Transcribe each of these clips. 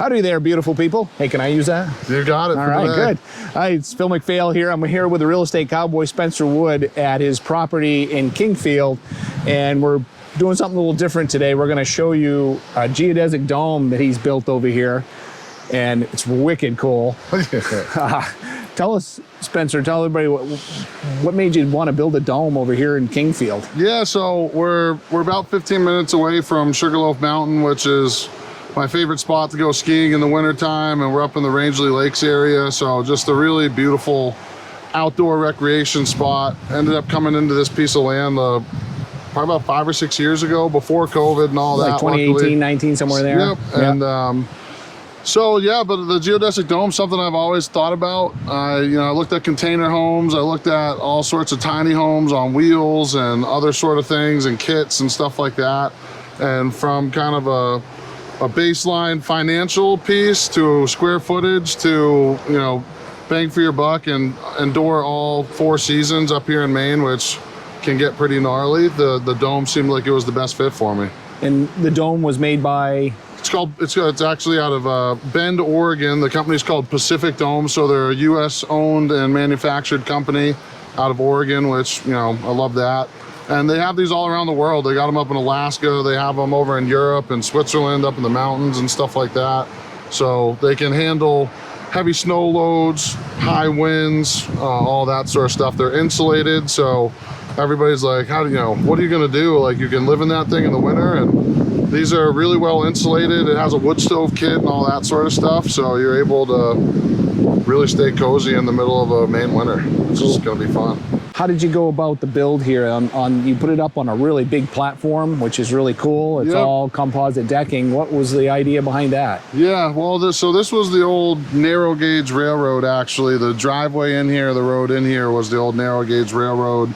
Howdy there, beautiful people. Hey, can I use that? You got it. All right, good. Hi, it's Phil McPhail here. I'm here with the real estate cowboy Spencer Wood at his property in Kingfield, and we're doing something a little different today. We're going to show you a geodesic dome that he's built over here, and it's wicked cool. Tell us, Spencer, tell everybody what made you want to build a dome over here in Kingfield? Yeah, so we're about 15 minutes away from Sugarloaf Mountain, which is my favorite spot to go skiing in the wintertime, and we're up in the Rangeley Lakes area, so just a really beautiful outdoor recreation spot. Ended up coming into this piece of land probably about 5 or 6 years ago, before COVID and all that. Like 2018, luckily. 19, somewhere there. Yep, and so yeah, but the geodesic dome, something I've always thought about. I looked at container homes, I looked at all sorts of tiny homes on wheels and other sort of things and kits and stuff like that. And from kind of a baseline financial piece to square footage to, bang for your buck and endure all 4 seasons up here in Maine, which can get pretty gnarly, the dome seemed like it was the best fit for me. And the dome was made by? It's actually out of Bend, Oregon. The company's called Pacific Dome, so they're a U.S. owned and manufactured company out of Oregon, which, I love that. And they have these all around the world. They got them up in Alaska, they have them over in Europe and Switzerland, up in the mountains and stuff like that. So they can handle heavy snow loads, high winds, all that sort of stuff. They're insulated, so everybody's like, what are you gonna do? Like, you can live in that thing in the winter, and these are really well insulated. It has a wood stove kit and all that sort of stuff, so you're able to really stay cozy in the middle of a Maine winter. It's just gonna be fun. How did you go about the build here? You put it up on a really big platform, which is really cool. It's all composite decking. What was the idea behind that? Yeah, well, this was the old narrow gauge railroad, actually. The driveway in here, the road in here was the old narrow gauge railroad.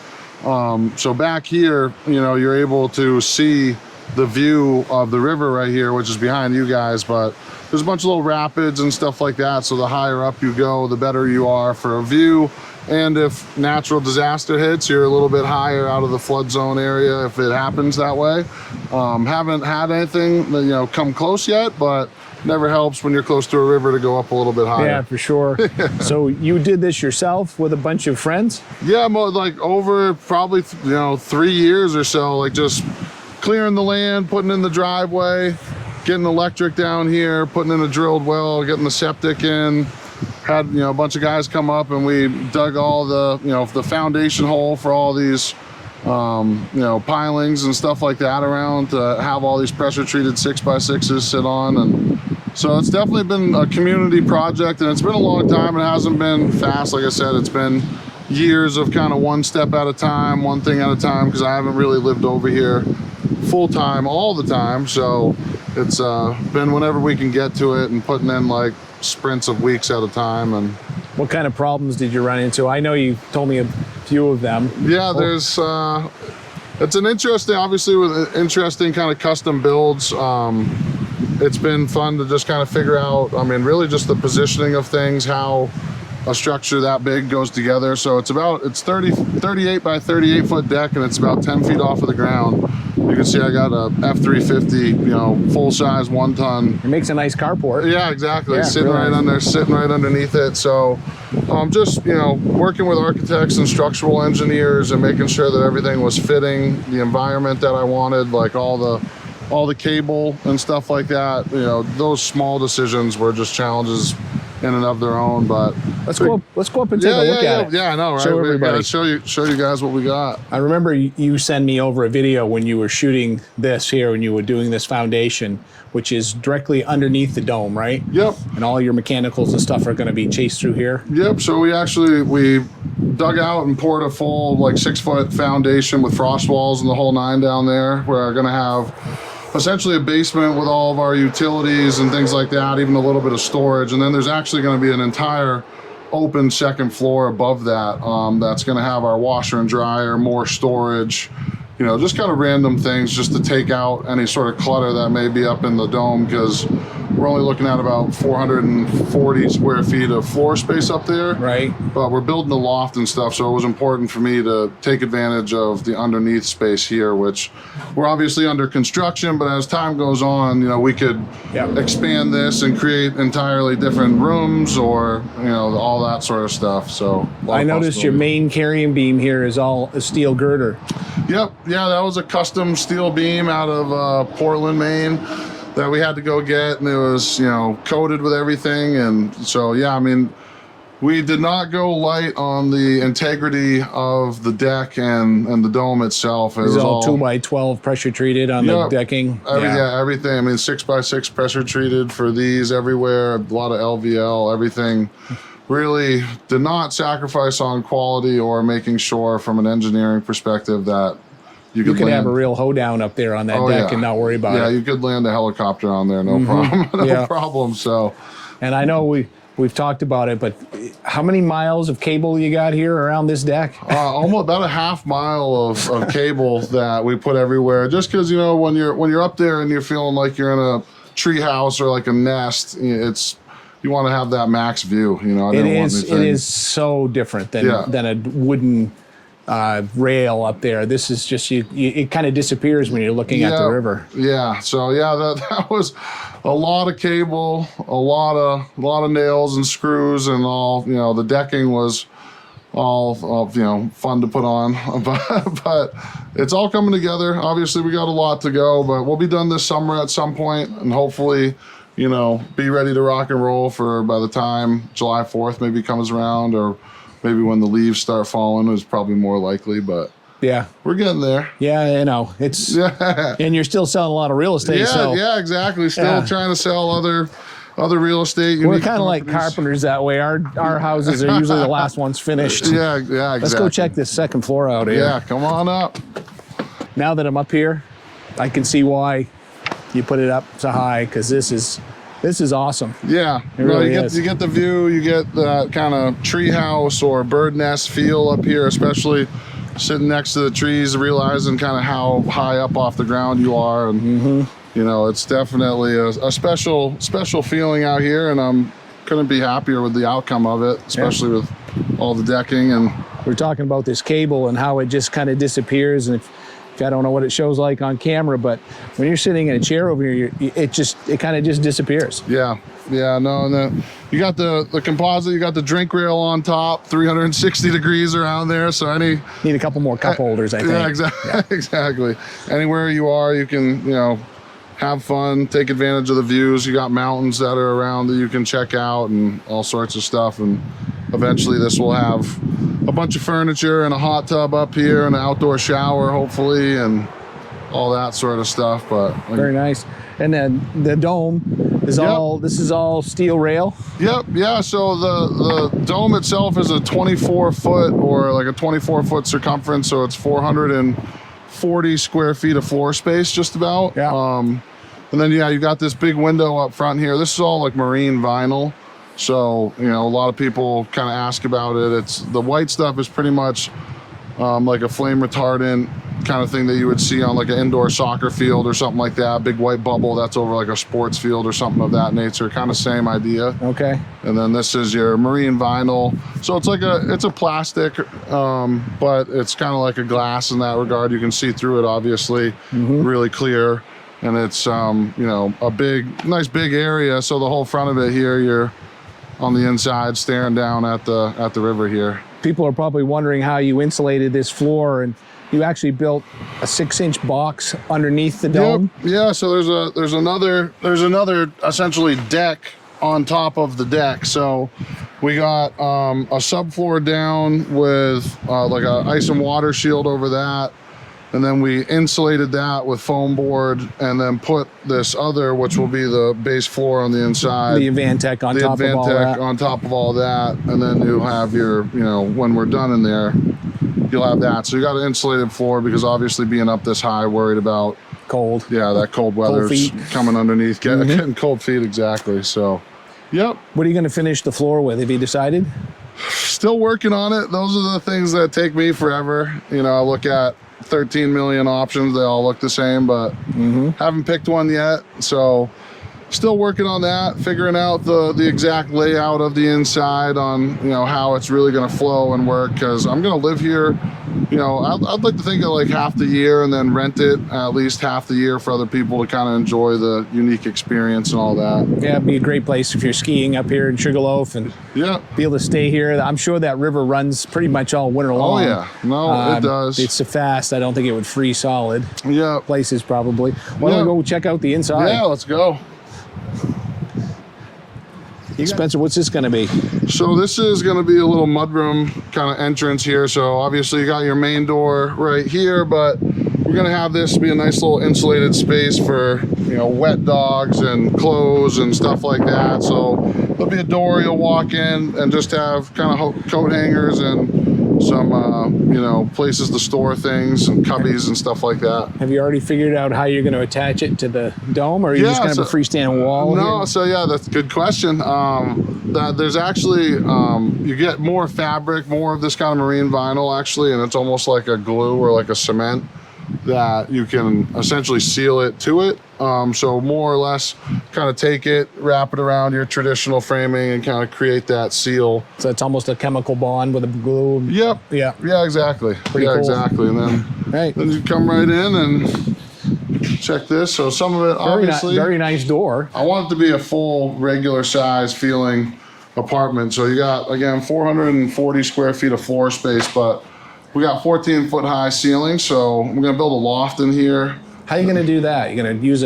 So back here, you're able to see the view of the river right here, which is behind you guys, but there's a bunch of little rapids and stuff like that. So the higher up you go, the better you are for a view. And if natural disaster hits, you're a little bit higher out of the flood zone area if it happens that way. Haven't had anything, come close yet, but never helps when you're close to a river to go up a little bit higher. Yeah, for sure. So you did this yourself with a bunch of friends? Yeah, like over probably 3 years or so, like just clearing the land, putting in the driveway, getting electric down here, putting in a drilled well, getting the septic in. Had a bunch of guys come up, and we dug all the the foundation hole for all these pilings and stuff like that around to have all these pressure treated 6x6s sit on. And so it's definitely been a community project, and it's been a long time. It hasn't been fast. Like I said, it's been years of kind of one step at a time, one thing at a time, because I haven't really lived over here full time all the time. So it's been whenever we can get to it, and putting in like sprints of weeks at a time. And what kind of problems did you run into? I know you told me a few of them. Yeah, there's it's an interesting, obviously with interesting kind of custom builds. It's been fun to just kind of figure out, really just the positioning of things, how a structure that big goes together. So it's 38 by 38 foot deck, and it's about 10 feet off of the ground. You can see I got a F350, full size 1 ton. It makes a nice carport. Yeah, exactly. Yeah, sitting right underneath it. So just, working with architects and structural engineers and making sure that everything was fitting the environment that I wanted, like all the cable and stuff like that. Those small decisions were just challenges in and of their own. But let's go up and take a look at it. Yeah, I know, right? Show everybody. Show you guys what we got. I remember you sent me over a video when you were shooting this here, when you were doing this foundation, which is directly underneath the dome, right? Yep. And all your mechanicals and stuff are going to be chased through here? Yep. So we dug out and poured a full 6-foot foundation with frost walls and the whole 9 down there. We're going to have essentially a basement with all of our utilities and things like that, even a little bit of storage. And then there's actually going to be an entire open second floor above that that's going to have our washer and dryer, more storage, you know, just kind of random things just to take out any sort of clutter that may be up in the dome, because we're only looking at about 440 square feet of floor space up there. Right. But we're building a loft and stuff, so it was important for me to take advantage of the underneath space here, which we're obviously under construction, but as time goes on, you know, we could expand this and create entirely different rooms, or, you know, all that sort of stuff. So I noticed your main carrying beam here is all a steel girder. Yep, yeah, that was a custom steel beam out of Portland, Maine, that we had to go get, and it was, you know, coated with everything. And so, yeah, I mean, we did not go light on the integrity of the deck and the dome itself. It was all 2x12 pressure treated on the decking. Yeah, everything. I mean, 6x6 pressure treated for these everywhere. A lot of LVL, everything. Really did not sacrifice on quality or making sure from an engineering perspective that you could have a real hoedown up there on that deck and not worry about it. Yeah, you could land a helicopter on there, no problem. No problem. So, and I know we've talked about it, but how many miles of cable you got here around this deck? Almost about a half mile of cable that we put everywhere. Just because, you know, when you're up there and you're feeling like you're in a tree house or like a nest, you want to have that max view. You know, it is so different than a wooden rail up there. This is just it kind of disappears when you're looking at the river. Yeah. So yeah, that was a lot of cable, a lot of nails and screws and all. You know, the decking was all you know, fun to put on, but it's all coming together. Obviously, we got a lot to go, but we'll be done this summer at some point, and hopefully, you know, be ready to rock and roll for by the time July 4th maybe comes around, or maybe when the leaves start falling is probably more likely, but yeah, we're getting there. Yeah, you know, it's and you're still selling a lot of real estate. Yeah, exactly. Still trying to sell other real estate. We're kind of like carpenters that way. Our houses are usually the last ones finished. Yeah, exactly. Let's go check this second floor out here. Yeah, come on up. Now that I'm up here, I can see why you put it up so high, because this is awesome. Yeah, really you get the view, you get that kind of tree house or bird nest feel up here, especially sitting next to the trees, realizing kind of how high up off the ground you are, and you know, it's definitely a special feeling out here, and couldn't be happier with the outcome of it, especially with all the decking. And we're talking about this cable and how it just kind of disappears, and I don't know what it shows like on camera, but when you're sitting in a chair over here, it kind of just disappears. Yeah, no, and then you got the composite, you got the drink rail on top, 360 degrees around there, so need a couple more cup holders, I think. Yeah, exactly. Yeah. Exactly. Anywhere you are, you can, you know, have fun, take advantage of the views. You got mountains that are around that you can check out and all sorts of stuff, and eventually this will have a bunch of furniture and a hot tub up here and an outdoor shower, hopefully, and all that sort of stuff. But very nice. And then the dome is this is all steel rail. Yep. Yeah. So the dome itself is a 24-foot or like a 24-foot circumference. So it's 440 square feet of floor space, just about. Yeah. And then you got this big window up front here. This is all like marine vinyl. So, you know, a lot of people kind of ask about it. It's the white stuff is pretty much like a flame retardant kind of thing that you would see on like an indoor soccer field or something like that. Big white bubble that's over like a sports field or something of that nature. Kind of same idea. Okay. And then this is your marine vinyl. So it's like it's a plastic, but it's kind of like a glass in that regard. You can see through it, obviously, really clear. And it's, you know, a nice big area. So the whole front of it here, you're on the inside staring down at the river here. People are probably wondering how you insulated this floor, and you actually built a 6-inch box underneath the dome. Yep. Yeah, so there's another essentially deck on top of the deck. So we got a subfloor down with like a ice and water shield over that. And then we insulated that with foam board, and then put this other, which will be the base floor on the inside. The Advantech on top of all that. On top of all that. And then you'll have your, you know, when we're done in there, you'll have that. So you got an insulated floor, because obviously being up this high, worried about cold. Yeah, that cold weather coming underneath, getting cold feet, exactly. So, yep. What are you going to finish the floor with? Have you decided? Still working on it. Those are the things that take me forever. You know, I look at 13 million options. They all look the same, but haven't picked one yet. So still working on that, figuring out the exact layout of the inside on, you know, how it's really going to flow and work, because I'm going to live here. You know, I'd like to think of like half the year and then rent it at least half the year for other people to kind of enjoy the unique experience and all that. Yeah, it'd be a great place if you're skiing up here in Sugarloaf and be able to stay here. I'm sure that river runs pretty much all winter long. Oh yeah, no, it does. It's so fast, I don't think it would freeze solid. Yeah. Places probably. Why don't we go check out the inside? Yeah, let's go. Spencer, what's this going to be? So this is going to be a little mudroom kind of entrance here. So obviously you got your main door right here, but we're going to have this be a nice little insulated space for, you know, wet dogs and clothes and stuff like that. So there'll be a door you'll walk in and just have kind of coat hangers and some, you know, places to store things and cubbies and stuff like that. Have you already figured out how you're going to attach it to the dome, or are you just going to have a freestanding wall? No, here? so yeah, that's a good question. There's actually, you get more fabric, more of this kind of marine vinyl actually, and it's almost like a glue or like a cement that you can essentially seal it to it. So more or less kind of take it, wrap it around your traditional framing and kind of create that seal. So it's almost a chemical bond with a glue. Yep. Yeah. Yeah, exactly. Pretty cool. Exactly. And then you come right in and check this. So some of it, obviously. Very nice door. I want it to be a full regular size feeling apartment. So you got, again, 440 square feet of floor space, but we got 14-foot high ceilings, so we're gonna build a loft in here. How are you gonna do that? You're gonna use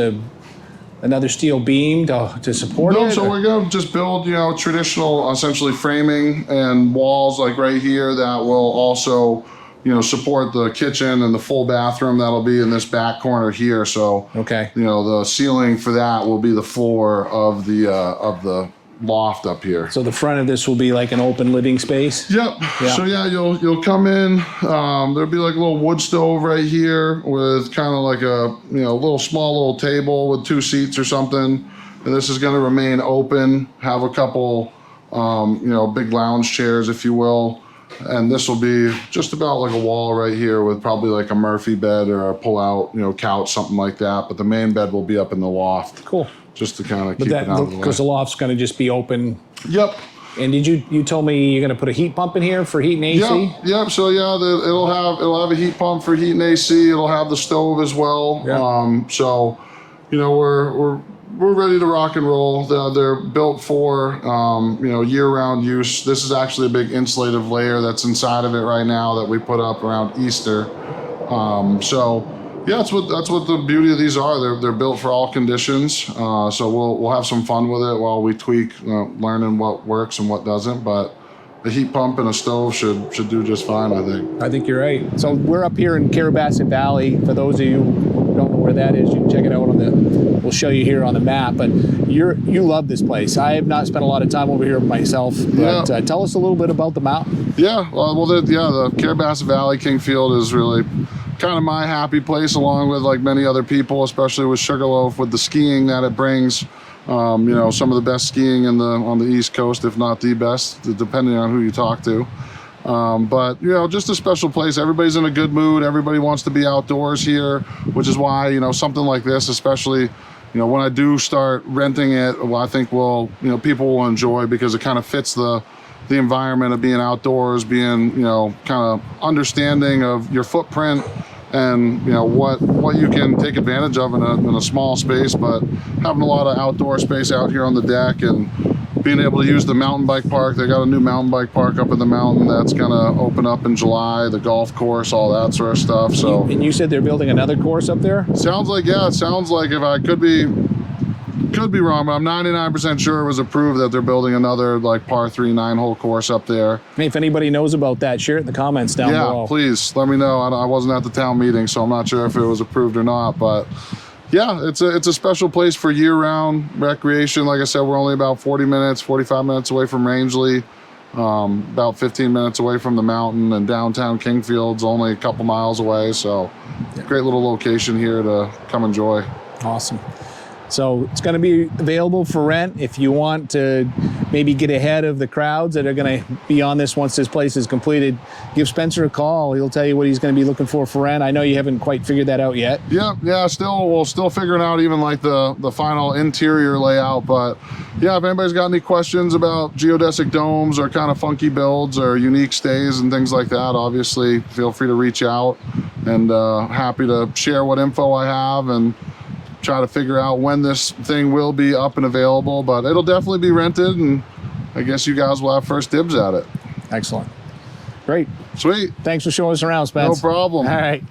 another steel beam to support it? No, so we're gonna just build, you know, traditional, essentially framing and walls like right here that will also, you know, support the kitchen and the full bathroom that'll be in this back corner here. So, you know, the ceiling for that will be the floor of the loft up here. So the front of this will be like an open living space? Yep. So yeah, you'll come in, there'll be like a little wood stove right here with kind of like a, you know, little small little table with 2 seats or something. And this is gonna remain open, have a couple, you know, big lounge chairs, if you will. And this will be just about like a wall right here with probably like a Murphy bed or a pull-out, you know, couch, something like that. But the main bed will be up in the loft. Cool. Just to kind of keep it out of the way. Because the loft's going to just be open. Yep. And you told me you're going to put a heat pump in here for heat and AC? Yep. So yeah, it'll have a heat pump for heat and AC. It'll have the stove as well. Yep. So, you know, we're ready to rock and roll. They're built for, you know, year-round use. This is actually a big insulative layer that's inside of it right now that we put up around Easter. So yeah, that's what the beauty of these are. They're built for all conditions. So we'll have some fun with it while we tweak, learning what works and what doesn't. But a heat pump and a stove should do just fine, I think. I think you're right. So we're up here in Carabasset Valley. For those of you who don't know where that is, you can check it out we'll show you here on the map. But you love this place. I have not spent a lot of time over here myself. But tell us a little bit about the mountain. Yeah, the Carabasset Valley, Kingfield is really kind of my happy place, along with like many other people, especially with Sugarloaf, with the skiing that it brings. You know, some of the best skiing on the East Coast, if not the best, depending on who you talk to. But, you know, just a special place. Everybody's in a good mood. Everybody wants to be outdoors here, which is why, you know, something like this, especially, you know, when I do start renting it, well, I think people will enjoy, because it kind of fits the environment of being outdoors, being, you know, kind of understanding of your footprint and, you know, what you can take advantage of in a small space, but having a lot of outdoor space out here on the deck and being able to use the mountain bike park. They got a new mountain bike park up in the mountain that's gonna open up in July, the golf course, all that sort of stuff. So, and you said they're building another course up there? Sounds like, yeah, it sounds like, if I could be wrong, but I'm 99% sure it was approved that they're building another like par 3 9-hole course up there. Hey, if anybody knows about that, share it in the comments down below. Yeah, please let me know. I wasn't at the town meeting, so I'm not sure if it was approved or not, but yeah, it's a special place for year-round recreation. Like I said, we're only about 45 minutes away from Rangeley, about 15 minutes away from the mountain, and downtown Kingfield's only a couple miles away. So great little location here to come enjoy. Awesome. So it's going to be available for rent if you want to maybe get ahead of the crowds that are going to be on this once this place is completed. Give Spencer a call. He'll tell you what he's going to be looking for rent. I know you haven't quite figured that out yet. Yeah, we're still figuring out even like the final interior layout. But yeah, if anybody's got any questions about geodesic domes or kind of funky builds or unique stays and things like that, obviously feel free to reach out, and happy to share what info I have and try to figure out when this thing will be up and available. But it'll definitely be rented, and I guess you guys will have first dibs at it. Excellent. Great. Sweet. Thanks for showing us around, Spence. No problem. All right.